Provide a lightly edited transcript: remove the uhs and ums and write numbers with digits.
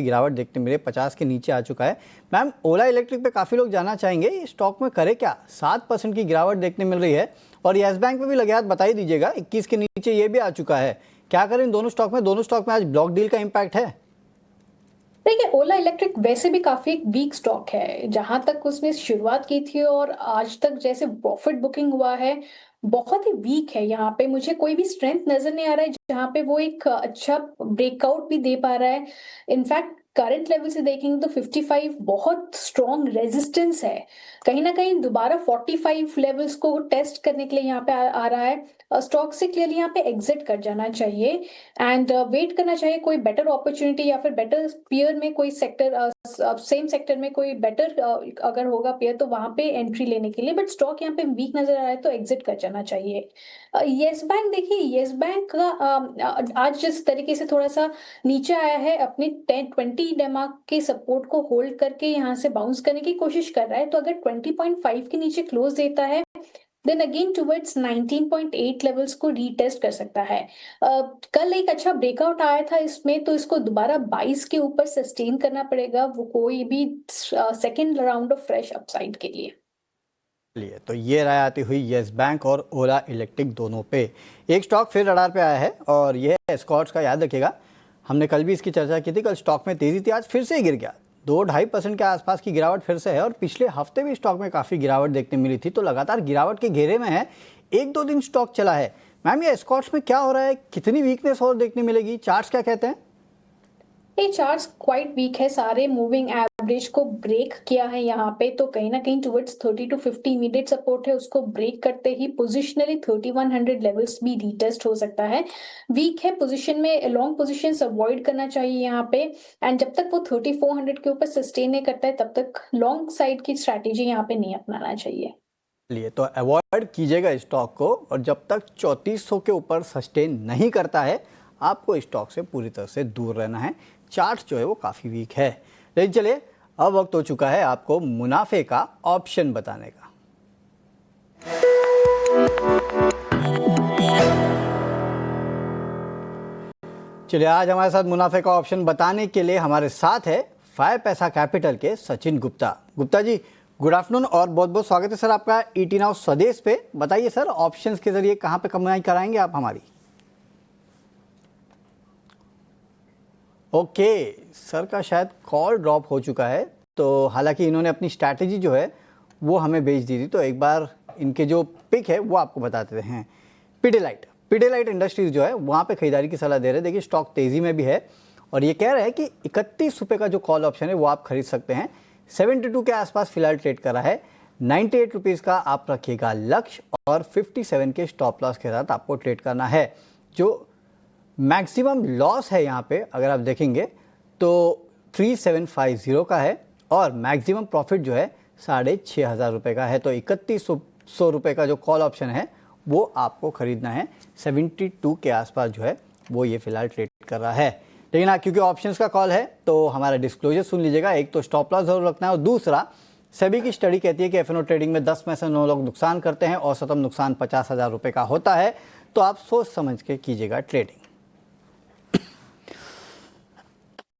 गिरावट देखने मिले, 50 के नीचे आ चुका है। मैम, ओला इलेक्ट्रिक पे काफ़ी लोग जानना चाहेंगे, इस स्टॉक में करे क्या? 7% की गिरावट देखने मिल रही है और येस बैंक पे भी लगे हाथ बता ही दीजिएगा, 21 के नीचे ये भी आ चुका है। क्या करें इन दोनों स्टॉक में? दोनों स्टॉक में आज ब्लॉक डील का इम्पैक्ट है। देखिए, ओला इलेक्ट्रिक वैसे भी काफी एक वीक स्टॉक है। जहां तक उसने शुरुआत की थी और आज तक जैसे प्रॉफिट बुकिंग हुआ है, बहुत ही वीक है। यहाँ पे मुझे कोई भी स्ट्रेंथ नजर नहीं आ रहा है जहाँ पे वो एक अच्छा ब्रेकआउट भी दे पा रहा है। इनफैक्ट करंट लेवल से देखेंगे तो 55 बहुत स्ट्रॉन्ग रेजिस्टेंस है। कहीं ना कहीं दोबारा 45 लेवल्स को टेस्ट करने के लिए यहाँ पे आ रहा है। स्टॉक से क्लियरली यहाँ पे एग्जिट कर जाना चाहिए एंड वेट करना चाहिए कोई बेटर अपॉर्चुनिटी या फिर बेटर पीयर में कोई सेक्टर, सेम सेक्टर में कोई बेटर अगर होगा पेयर तो वहां पे एंट्री लेने के लिए। बट स्टॉक यहाँ पे वीक नजर आ रहा है तो एग्जिट कर जाना चाहिए। येस बैंक देखिए, येस बैंक का आज जिस तरीके से थोड़ा सा नीचे आया है, अपने 10-20 डेमार्क के सपोर्ट को होल्ड करके यहाँ से बाउंस करने की कोशिश कर रहा है। तो अगर 20.5 के नीचे क्लोज देता है देन अगेन टुवर्ड्स 19.8 लेवल्स को रीटेस्ट कर सकता है। कल एक अच्छा ब्रेकआउट आया था इसमें, तो इसको दोबारा 22 के ऊपर सस्टेन करना पड़ेगा वो कोई भी second round of fresh upside के लिए। चलिए, तो ये राय आती हुई येस बैंक और ओला इलेक्ट्रिक दोनों पे। एक स्टॉक फिर रडार पे आया है और ये है एस्कॉर्ट्स का। याद रखिएगा, हमने कल भी इसकी चर्चा की थी। कल स्टॉक में तेजी थी, आज फिर से गिर गया। 2-2.5% के आसपास की गिरावट फिर से है और पिछले हफ्ते भी स्टॉक में काफ़ी गिरावट देखने मिली थी, तो लगातार गिरावट के घेरे में है। 1-2 दिन स्टॉक चला है। मैम, ये एस्कॉर्ट्स में क्या हो रहा है? कितनी वीकनेस और देखने मिलेगी? चार्ट्स क्या कहते हैं? ये चार्ट्स क्वाइट वीक है, सारे मूविंग एवरेज को ब्रेक किया है यहाँ पे। तो कहीं ना कहीं टुवर्ड्स 30 to 50 इमीडिएट सपोर्ट है, उसको ब्रेक करते ही पोजिशनली 3100 लेवल्स भी रीटेस्ट हो सकता है। वीक है पोजीशन में, लॉन्ग पोजीशंस अवॉइड करना चाहिए यहाँ पे। एंड जब तक वो 3400 के ऊपर सस्टेन नहीं करता है तब तक लॉन्ग साइड की स्ट्रैटेजी यहाँ पे नहीं अपनाना चाहिए। लिए तो अवॉइड कीजिएगा स्टॉक को, और जब तक 3400 के ऊपर सस्टेन नहीं करता है आपको स्टॉक से पूरी तरह से दूर रहना है। चार्ट जो है वो काफ़ी वीक है। लेकिन चलिए, अब वक्त हो चुका है आपको मुनाफे का ऑप्शन बताने का। चलिए, आज हमारे साथ मुनाफे का ऑप्शन बताने के लिए हमारे साथ है 5 पैसा कैपिटल के सचिन गुप्ता। गुप्ता जी, गुड आफ्टरनून और बहुत बहुत स्वागत है सर आपका ईटी नाउ स्वदेश पे। बताइए सर, ऑप्शंस के जरिए कहाँ पे कमाई कराएंगे आप हमारी? ओके, सर का शायद कॉल ड्रॉप हो चुका है, तो हालांकि इन्होंने अपनी स्ट्रैटेजी जो है वो हमें भेज दी थी, तो एक बार इनके जो पिक है वो आपको बताते हैं। पिडेलाइट इंडस्ट्रीज जो है वहाँ पे खरीदारी की सलाह दे रहे हैं। देखिए, स्टॉक तेज़ी में भी है और ये कह रहे हैं कि 31 रुपये का जो कॉल ऑप्शन है वो आप खरीद सकते हैं। 72 के आसपास फिलहाल ट्रेड कर रहा है। 98 रुपीज़ का आप रखिएगा लक्ष्य और 57 के स्टॉप लॉस के साथ आपको ट्रेड करना है। जो मैक्सिमम लॉस है यहाँ पे अगर आप देखेंगे तो 3750 का है और मैक्सिमम प्रॉफिट जो है 6500 रुपये का है। तो 3100 रुपये का जो कॉल ऑप्शन है वो आपको खरीदना है। 72 के आसपास जो है वो ये फिलहाल ट्रेड कर रहा है। लेकिन हाँ, क्योंकि ऑप्शंस का कॉल है तो हमारा डिस्क्लोजर सुन लीजिएगा। एक तो स्टॉप लॉस जरूर रखना है और दूसरा, सेबी की स्टडी कहती है कि एफ ट्रेडिंग में 10 में से 9 लोग नुकसान करते हैं। औसतन नुकसान 50,000 रुपये का होता है, तो आप सोच समझ के कीजिएगा ट्रेडिंग।